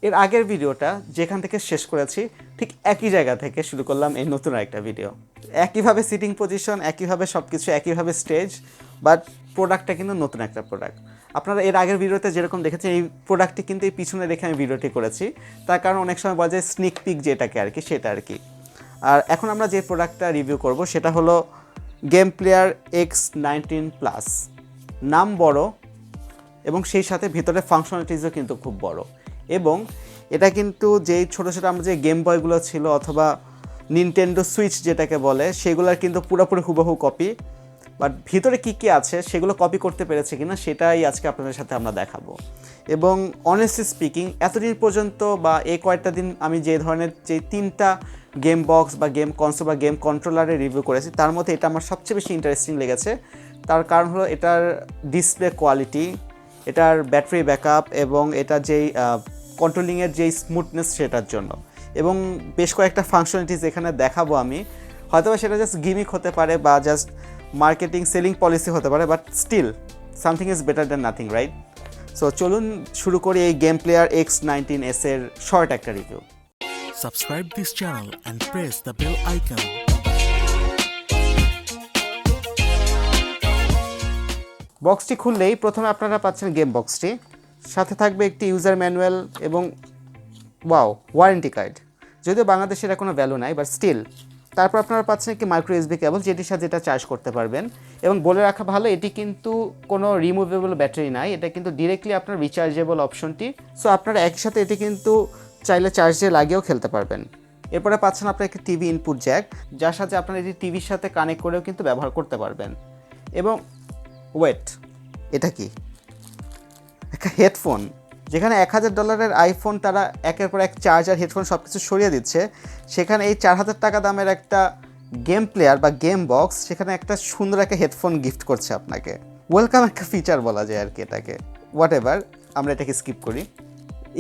এর আগের ভিডিওটা যেখান থেকে শেষ করেছি ঠিক একই জায়গা থেকে শুরু করলাম এই নতুন একটা ভিডিও। একইভাবে সিটিং পজিশন, একইভাবে সব কিছু, একইভাবে স্টেজ, বাট প্রোডাক্টটা কিন্তু নতুন একটা প্রোডাক্ট। আপনারা এর আগের ভিডিওতে যেরকম দেখেছেন এই প্রোডাক্টটি কিন্তু এই পিছনে রেখে আমি ভিডিওটি করেছি, তার কারণ অনেক সময় বলা যায় স্নিক পিক যেটাকে আর কি, সেটা আর কি। আর এখন আমরা যে প্রোডাক্টটা রিভিউ করব সেটা হলো গেম প্লেয়ার X19+। নাম বড় এবং সেই সাথে ভিতরে ফাংশনালিটিসও কিন্তু খুব বড়, এবং এটা কিন্তু যেই ছোটো ছোটো আমরা যে গেম বয়গুলো ছিল অথবা নিনটেন্ডো সুইচ যেটাকে বলে সেগুলোর কিন্তু পুরোপুরি হুবহু কপি, বাট ভিতরে কী কী আছে সেগুলো কপি করতে পেরেছে কিনা সেটাই আজকে আপনাদের সাথে আমরা দেখাবো। এবং অনেস্টলি স্পিকিং এতদিন পর্যন্ত বা এই কয়েকটা দিন আমি যে ধরনের যে 3টা গেম বক্স বা গেম কনসোল বা গেম কন্ট্রোলারে রিভিউ করেছি তার মধ্যে এটা আমার সবচেয়ে বেশি ইন্টারেস্টিং লেগেছে। তার কারণ হলো এটার ডিসপ্লে কোয়ালিটি, এটার ব্যাটারি ব্যাকআপ এবং এটা যেই কন্ট্রোলিংয়ের যেই স্মুথনেস সেটার জন্য, এবং বেশ কয়েকটা ফাংশনালিটিস এখানে দেখাবো আমি। হয়তো সেটা জাস্ট গিমিক হতে পারে বা জাস্ট মার্কেটিং সেলিং পলিসি হতে পারে, but still something is better than nothing, right? So চলুন শুরু করি এই গেম প্লেয়ার X19s এর শর্ট একটা review. Subscribe this channel and press the bell icon. বক্সটি খুললেই প্রথমে আপনারা পাচ্ছেন গেম বক্সটি, সাথে থাকবে একটি ইউজার ম্যানুয়াল এবং ওয়ারেন্টি কার্ড। যদিও বাংলাদেশে এটা কোনো ভ্যালু নাই, বাট স্টিল। তারপর আপনারা পাচ্ছেন একটি মাইক্রো এসবি কেবল যেটির সাথে এটা চার্জ করতে পারবেন, এবং বলে রাখা ভালো এটি কিন্তু কোনো রিমুভেবল ব্যাটারি নাই, এটা কিন্তু ডিরেক্টলি আপনার রিচার্জেবল অপশনটি। সো আপনারা একসাথে এটি কিন্তু চাইলে চার্জে লাগিয়েও খেলতে পারবেন। এরপরে পাচ্ছেন আপনার একটি টিভি ইনপুট জ্যাক, যার সাথে আপনারা এটি টিভির সাথে কানেক্ট করেও কিন্তু ব্যবহার করতে পারবেন। এবং এটা কি একটা হেডফোন, যেখানে $1000 আইফোন তারা একের পর এক চার্জার হেডফোন সব কিছু সরিয়ে দিচ্ছে, সেখানে এই $4000 দামের একটা গেম প্লেয়ার বা গেম বক্স, সেখানে একটা সুন্দর একটা হেডফোন গিফট করছে আপনাকে। ওয়েলকাম একটা ফিচার বলা যায় আর কি এটাকে। হোয়াট এভার, আমরা এটাকে স্কিপ করি।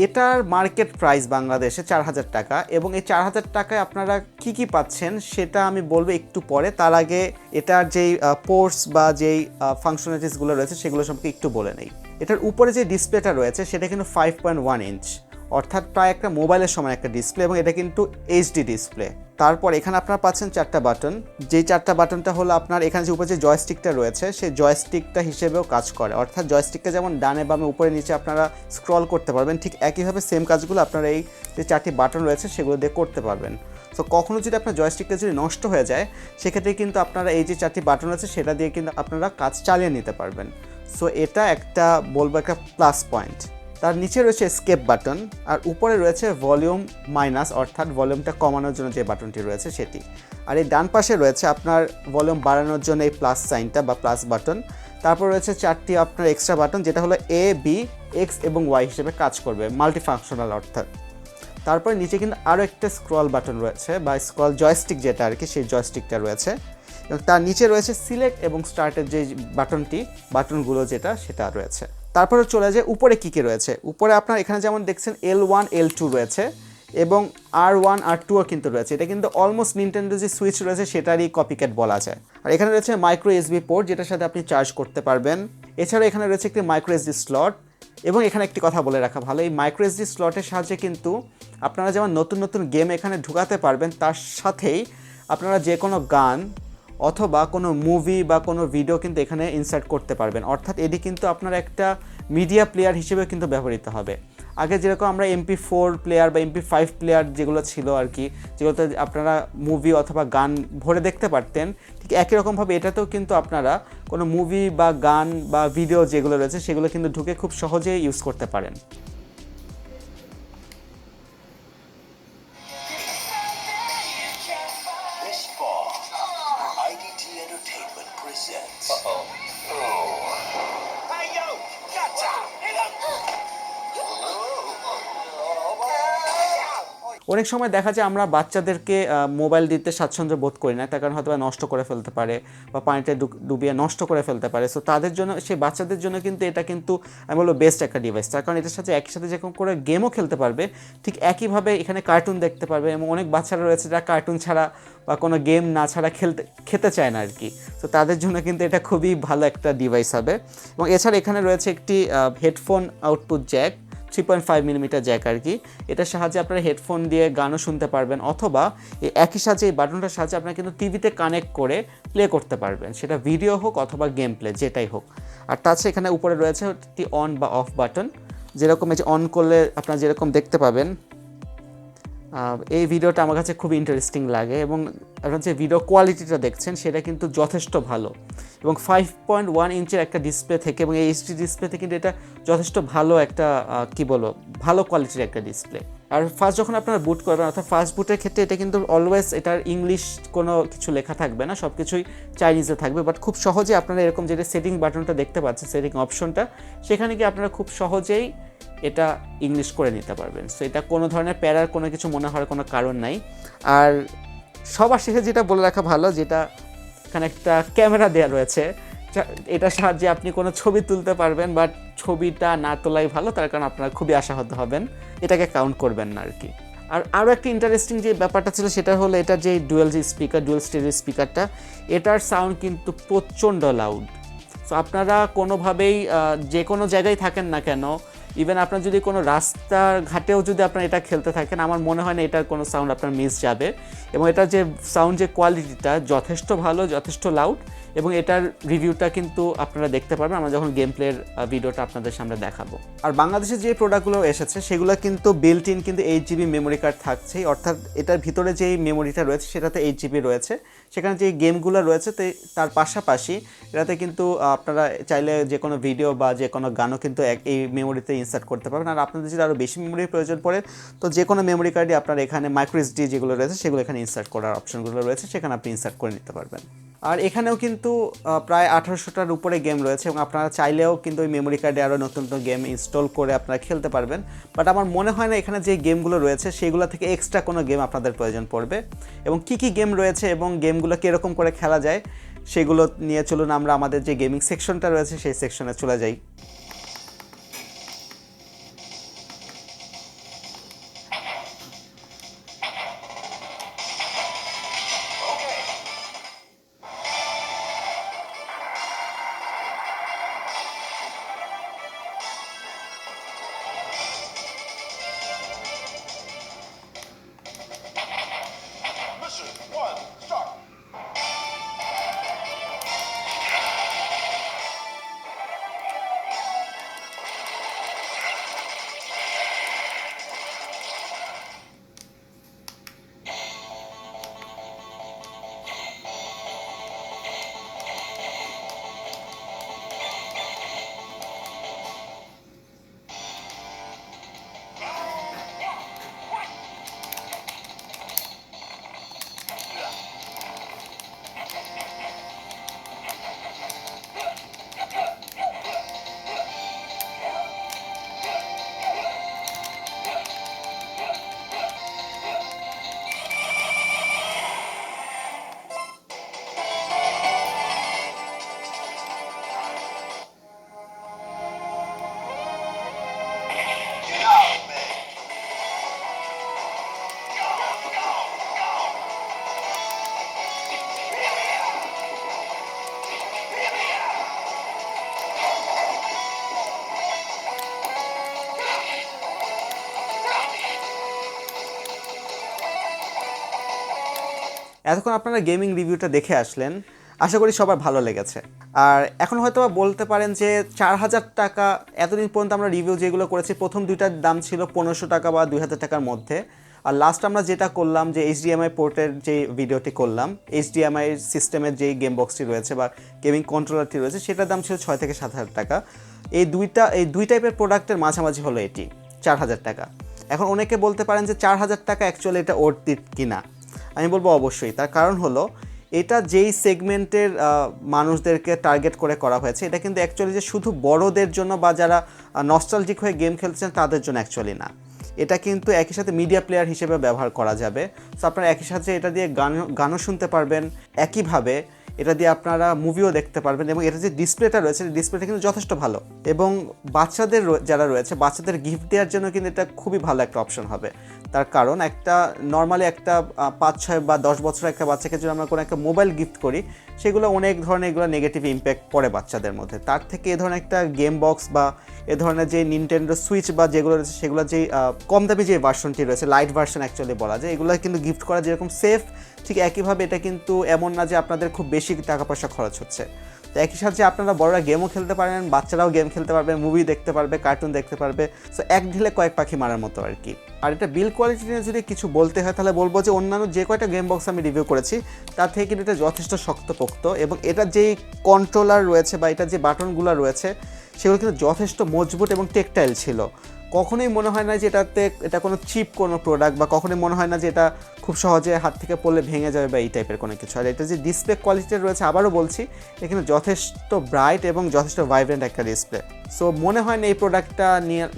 এটার মার্কেট প্রাইস বাংলাদেশে $4000, এবং এই $4000 আপনারা কি কি পাচ্ছেন সেটা আমি বলবো একটু পরে। তার আগে এটার যেই পোর্টস বা যেই ফাংশনালিটিসগুলো রয়েছে সেগুলো সম্পর্কে একটু বলে নেই। এটার উপরে যে ডিসপ্লেটা রয়েছে সেটা কিন্তু 5.1 ইঞ্চ, অর্থাৎ প্রায় একটা মোবাইলের সমান একটা ডিসপ্লে, এবং এটা কিন্তু এইচডি ডিসপ্লে। তারপর এখানে আপনারা পাচ্ছেন 4টা বাটন, যেই 4টা বাটনটা হলো আপনার এখানে যে উপরে যে জয়স্টিকটা রয়েছে সেই জয়স্টিকটা হিসেবেও কাজ করে, অর্থাৎ জয়স্টিকটা যেমন ডানে বামে উপরে নিচে আপনারা স্ক্রল করতে পারবেন, ঠিক একইভাবে সেম কাজগুলো আপনারা এই যে 4টি বাটন রয়েছে সেগুলো দিয়ে করতে পারবেন। সো কখনো যদি আপনার জয়স্টিকটা যদি নষ্ট হয়ে যায় সেক্ষেত্রে কিন্তু আপনারা এই যে 4টি বাটন রয়েছে সেটা দিয়ে কিন্তু আপনারা কাজ চালিয়ে নিতে পারবেন। সো এটা একটা বলবো একটা প্লাস পয়েন্ট। তার নিচে রয়েছে এসকেপ বাটন, আর উপরে রয়েছে ভলিউম মাইনাস, অর্থাৎ ভলিউমটা কমানোর জন্য যে বাটনটি রয়েছে সেটি। আর এই ডান পাশে রয়েছে আপনার ভলিউম বাড়ানোর জন্য এই প্লাস সাইনটা বা প্লাস বাটন। তারপর রয়েছে 4টি আপনার এক্সট্রা বাটন, যেটা হলো A, B, X এবং Y হিসেবে কাজ করবে, মাল্টিফাংশনাল অর্থাৎ। তারপরে নিচে কিন্তু আরও একটা স্ক্রল বাটন রয়েছে বা স্ক্রল জয়স্টিক যেটা আর কি, সেই জয়স্টিকটা রয়েছে। এবং তার নিচে রয়েছে সিলেক্ট এবং স্টার্টের যে বাটনগুলো সেটা রয়েছে। তারপরে চলে যায় উপরে কী কী রয়েছে। উপরে আপনার এখানে যেমন দেখছেন L1, L2 রয়েছে, এবং R1, R2ও কিন্তু রয়েছে। এটা কিন্তু অলমোস্ট নিনটেন্ডো যে সুইচ রয়েছে সেটারই কপিক্যাট বলা যায়। আর এখানে রয়েছে মাইক্রো এসবি পোর্ট, যেটার সাথে আপনি চার্জ করতে পারবেন। এছাড়াও এখানে রয়েছে একটি মাইক্রো এসডি স্লট, এবং এখানে একটি কথা বলে রাখা ভালো, এই মাইক্রো এসডি স্লটের সাহায্যে কিন্তু আপনারা যেমন নতুন নতুন গেম এখানে ঢুকাতে পারবেন, তার সাথেই আপনারা যে কোনো গান অথবা কোনো মুভি বা কোনো ভিডিও কিন্তু এখানে ইনসার্ট করতে পারবেন, অর্থাৎ এটি কিন্তু আপনার একটা মিডিয়া প্লেয়ার হিসেবে কিন্তু ব্যবহৃত হবে। আগে যেরকম আমরা MP4 প্লেয়ার বা MP5 প্লেয়ার যেগুলো ছিল আর কি, যেগুলোতে আপনারা মুভি অথবা গান ভরে দেখতে পারতেন, ঠিক একই রকমভাবে এটাতেও কিন্তু আপনারা কোনো মুভি বা গান বা ভিডিও যেগুলো রয়েছে সেগুলো কিন্তু ঢুকে খুব সহজেই ইউজ করতে পারেন। অনেক সময় দেখা যায় আমরা বাচ্চাদেরকে মোবাইল দিতে স্বাচ্ছন্দ্য বোধ করি না, তার কারণ হয়তো নষ্ট করে ফেলতে পারে বা পানিতে ডুবিয়ে নষ্ট করে ফেলতে পারে। সো তাদের জন্য, সেই বাচ্চাদের জন্য কিন্তু এটা কিন্তু আমি বলবো বেস্ট একটা ডিভাইস, তার কারণ এটার সাথে একই সাথে যেরকম করে গেমও খেলতে পারবে, ঠিক একইভাবে এখানে কার্টুন দেখতে পারবে। এবং অনেক বাচ্চারা রয়েছে যারা কার্টুন ছাড়া বা কোনো গেম না ছাড়া খেতে চায় না আর কি। সো তাদের জন্য কিন্তু এটা খুবই ভালো একটা ডিভাইস হবে। এবং এছাড়া এখানে রয়েছে একটি headphone output jack, 3.5 millimetre jack আর কি। এটার সাহায্যে আপনারা হেডফোন দিয়ে গানও শুনতে পারবেন, অথবা এই একই সাথে এই বাটনটার সাহায্যে আপনারা কিন্তু টিভিতে কানেক্ট করে প্লে করতে পারবেন, সেটা ভিডিও হোক অথবা গেম প্লে যেটাই হোক। আর তাছাড়া এখানে উপরে রয়েছে একটি অন বা অফ বাটন, যেরকম এই যে অন করলে আপনারা যেরকম দেখতে পাবেন। এই ভিডিওটা আমার কাছে খুব ইন্টারেস্টিং লাগে, এবং আপনার যে ভিডিও কোয়ালিটিটা দেখছেন সেটা কিন্তু যথেষ্ট ভালো, এবং 5.1 ইঞ্চের একটা ডিসপ্লে থেকে, এবং এই এইচডি ডিসপ্লেতে কিন্তু এটা যথেষ্ট ভালো একটা ভালো কোয়ালিটির একটা ডিসপ্লে। আর ফার্স্ট যখন আপনারা বুট করবেন, অর্থাৎ ফার্স্ট বুটের ক্ষেত্রে এটা কিন্তু অলওয়েজ এটার ইংলিশ কোনো কিছু লেখা থাকবে না, সব কিছুই চাইনিজে থাকবে। বাট খুব সহজে আপনারা এরকম যেটা সেটিং বাটনটা দেখতে পাচ্ছেন, সেটিং অপশনটা, সেখানে গিয়ে আপনারা খুব সহজেই এটা ইংলিশ করে নিতে পারবেন। সো এটা কোনো ধরনের প্যারার কোনো কিছু মনে হওয়ার কোনো কারণ নাই। আর সবার শেষে যেটা বলে রাখা ভালো, যেটা এখানে একটা ক্যামেরা দেওয়া রয়েছে, এটার সাহায্যে আপনি কোনো ছবি তুলতে পারবেন, বাট ছবিটা না তোলাই ভালো, তার কারণ আপনারা খুবই আশাহত হবেন, এটাকে কাউন্ট করবেন না আর কি। আর আরও একটা ইন্টারেস্টিং যে ব্যাপারটা ছিল সেটা হলো এটা যে ডুয়েল স্টেরিও স্পিকারটা, এটার সাউন্ড কিন্তু প্রচণ্ড লাউড। সো আপনারা কোনোভাবেই যে কোনো জায়গায় থাকেন না কেন, ইভেন আপনার যদি কোনো রাস্তার ঘাটেও যদি আপনার এটা খেলতে থাকেন, আমার মনে হয় না এটার কোনো সাউন্ড আপনার মিস যাবে। এবং এটার যে সাউন্ড যে কোয়ালিটিটা যথেষ্ট ভালো, যথেষ্ট লাউড, এবং এটার রিভিউটা কিন্তু আপনারা দেখতে পারবেন আমরা যখন গেম প্লের ভিডিওটা আপনাদের সামনে দেখাবো। আর বাংলাদেশে যে প্রোডাক্টগুলো এসেছে সেগুলো কিন্তু বিল্ট ইন কিন্তু 8GB মেমোরি কার্ড থাকছেই, অর্থাৎ এটার ভিতরে যেই মেমোরিটা রয়েছে সেটাতে 8GB রয়েছে। সেখানে যে গেমগুলো রয়েছে তার পাশাপাশি এটাতে কিন্তু আপনারা চাইলে যে কোনো ভিডিও বা যে কোনো গানও কিন্তু এই মেমোরিতে ইনসার্ট করতে পারবেন। আর আপনাদের যদি আরও বেশি মেমোরির প্রয়োজন পড়ে, তো যে কোনো মেমোরি কার্ডে আপনারা এখানে মাইক্রো এসডি যেগুলো রয়েছে সেগুলো এখানে ইনসার্ট করার অপশনগুলো রয়েছে, সেখানে আপনি ইনসার্ট করে নিতে পারবেন। আর এখানেও কিন্তু প্রায় 1800টার উপরে গেম রয়েছে, এবং আপনারা চাইলেও কিন্তু ওই মেমোরি কার্ডে আরও নতুন নতুন গেম ইনস্টল করে আপনারা খেলতে পারবেন। বাট আমার মনে হয় না এখানে যে গেমগুলো রয়েছে সেগুলো থেকে এক্সট্রা কোনো গেম আপনাদের প্রয়োজন পড়বে। এবং কী কী গেম রয়েছে এবং গেমগুলো কীরকম করে খেলা যায় সেগুলো নিয়ে চলুন আমরা আমাদের যে গেমিং সেকশনটা রয়েছে সেই সেকশনে চলে যাই। এতক্ষণ আপনারা গেমিং রিভিউটা দেখে আসলেন, আশা করি সবার ভালো লেগেছে। আর এখন হয়তো বলতে পারেন যে 4000 টাকা, এতদিন পর্যন্ত আমরা রিভিউ যেগুলো করেছি প্রথম দুইটার দাম ছিল 1500 টাকা বা 2000 টাকার মধ্যে। আর লাস্ট আমরা যেটা করলাম যে এইচডিএমআই পোর্টের যে ভিডিওটি করলাম, এইচডিএমআই সিস্টেমের যেই গেম বক্সটি রয়েছে বা গেমিং কন্ট্রোলারটি রয়েছে সেটার দাম ছিল 6 থেকে 7000 টাকা। এই দুই টাইপের প্রোডাক্টের মাঝামাঝি হলো এটি 4000 টাকা। এখন অনেকে বলতে পারেন যে 4000 টাকা অ্যাকচুয়ালি এটা ওর্থ ইট কিনা। আমি বলবো অবশ্যই। তার কারণ হলো এটা যেই সেগমেন্টের মানুষদেরকে টার্গেট করে করা হয়েছে, এটা কিন্তু অ্যাকচুয়ালি যে শুধু বড়দের জন্য বা যারা নস্টালজিক হয়ে গেম খেলছেন তাদের জন্য অ্যাকচুয়ালি না। এটা কিন্তু একই সাথে মিডিয়া প্লেয়ার হিসেবে ব্যবহার করা যাবে। সো আপনারা একই সাথে এটা দিয়ে গানও শুনতে পারবেন, একইভাবে এটা দিয়ে আপনারা মুভিও দেখতে পারবেন। এবং এটা যে ডিসপ্লেটা রয়েছে, ডিসপ্লেটা কিন্তু যথেষ্ট ভালো, এবং বাচ্চাদের যারা রয়েছে বাচ্চাদের গিফট দেওয়ার জন্য কিন্তু এটা খুবই ভালো একটা অপশন হবে। তার কারণ একটা নর্মালি একটা 5-6 বা 10 বছরের একটা বাচ্চাকে যদি আমরা কোনো একটা মোবাইল গিফট করি, সেগুলো অনেক ধরনের এগুলো নেগেটিভ ইম্প্যাক্ট পড়ে বাচ্চাদের মধ্যে। তার থেকে এ ধরনের একটা গেম বক্স বা এ ধরনের যে নিনটেন্ডো সুইচ বা যেগুলো রয়েছে সেগুলো যে কম দামি যে ভার্সনটি রয়েছে, লাইট ভার্সন অ্যাকচুয়ালি বলা যায়, এগুলো কিন্তু গিফট করা যেরকম সেফ, ঠিক একইভাবে এটা কিন্তু এমন না যে আপনাদের খুব বেশি টাকা পয়সা খরচ হচ্ছে। তো একই সাথে আপনারা বড়রা গেমও খেলতে পারবেন, বাচ্চারাও গেম খেলতে পারবে, মুভি দেখতে পারবে, কার্টুন দেখতে পারবে। সো এক ঢিলে কয়েক পাখি মারার মতো আর কি। আর এটা বিল কোয়ালিটি নিয়ে যদি কিছু বলতে হয় তাহলে বলবো যে অন্যান্য যে কয়টা গেম বক্স আমি রিভিউ করেছি তার থেকে কিন্তু এটা যথেষ্ট শক্তপোক্ত, এবং এটার যেই কন্ট্রোলার রয়েছে বা এটার যে বাটনগুলো রয়েছে সেগুলো কিন্তু যথেষ্ট মজবুত এবং টেকটাইল ছিল। কখনোই মনে হয় না যে এটা কোনো চিপ কোনো প্রোডাক্ট, বা কখনোই মনে হয় না যে এটা খুব সহজে হাত থেকে পড়লে ভেঙে যাবে বা এই টাইপের কোনো কিছু। আর এটা যে ডিসপ্লে কোয়ালিটি রয়েছে, আবারও বলছি, এখানে যথেষ্ট ব্রাইট এবং যথেষ্ট ভাইব্রেন্ট একটা ডিসপ্লে। সো মনে হয় না এই প্রোডাক্টটা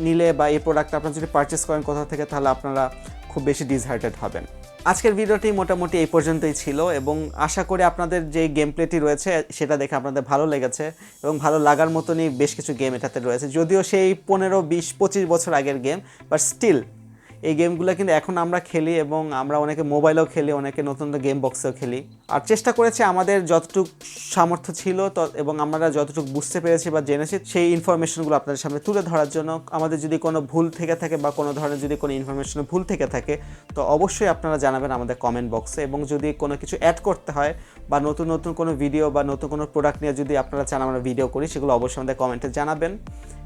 নিলে বা এই প্রোডাক্টটা আপনারা যদি পারচেস করেন কোথা থেকে, তাহলে আপনারা খুব বেশি ডিসহার্টেড হবেন। আজকের ভিডিওটি মোটামুটি এই পর্যন্তই ছিল, এবং আশা করি আপনাদের যে গেম প্লেটি রয়েছে সেটা দেখে আপনাদের ভালো লেগেছে, এবং ভালো লাগার মতনই বেশ কিছু গেম এটাতে রয়েছে। যদিও সেই 15, 20, 25 বছর আগের গেম, বাট স্টিল এই গেমগুলো কিন্তু এখন আমরা খেলি, এবং আমরা অনেকে মোবাইলেও খেলি, অনেকে নতুন গেম বক্সেও খেলি। আর চেষ্টা করেছি আমাদের যতটুকু সামর্থ্য ছিল এবং আমরা যতটুকু বুঝতে পেরেছি বা জেনেছি সেই ইনফরমেশনগুলো আপনাদের সামনে তুলে ধরার জন্য। আমাদের যদি কোনো ভুল থেকে থাকে বা কোনো ধরনের যদি কোনো ইনফরমেশনে ভুল থেকে থাকে, তো অবশ্যই আপনারা জানাবেন আমাদের কমেন্ট বক্সে। এবং যদি কোনো কিছু অ্যাড করতে হয় বা নতুন নতুন কোনো ভিডিও বা নতুন কোনো প্রোডাক্ট নিয়ে যদি আপনারা চান আমরা ভিডিও করি, সেগুলো অবশ্যই আমাদের কমেন্টে জানাবেন।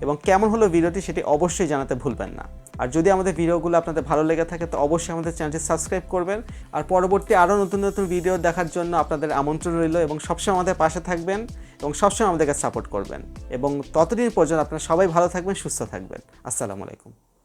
এবং কেমন হলো ভিডিওটি সেটি অবশ্যই জানাতে ভুলবেন না। আর যদি আমাদের ভিডিওগুলো আপনাদের ভালো লেগে থাকে তো অবশ্যই আমাদের চ্যানেলটি সাবস্ক্রাইব করবেন। আর পরবর্তী আরও নতুন নতুন ভিডিও দেখার জন্য আপনাদের আমন্ত্রণ রইল, এবং সবসময় আমাদের পাশে থাকবেন এবং সবসময় আমাদেরকে সাপোর্ট করবেন। এবং ততদিন পর্যন্ত আপনারা সবাই ভালো থাকবেন, সুস্থ থাকবেন। আসসালামু আলাইকুম।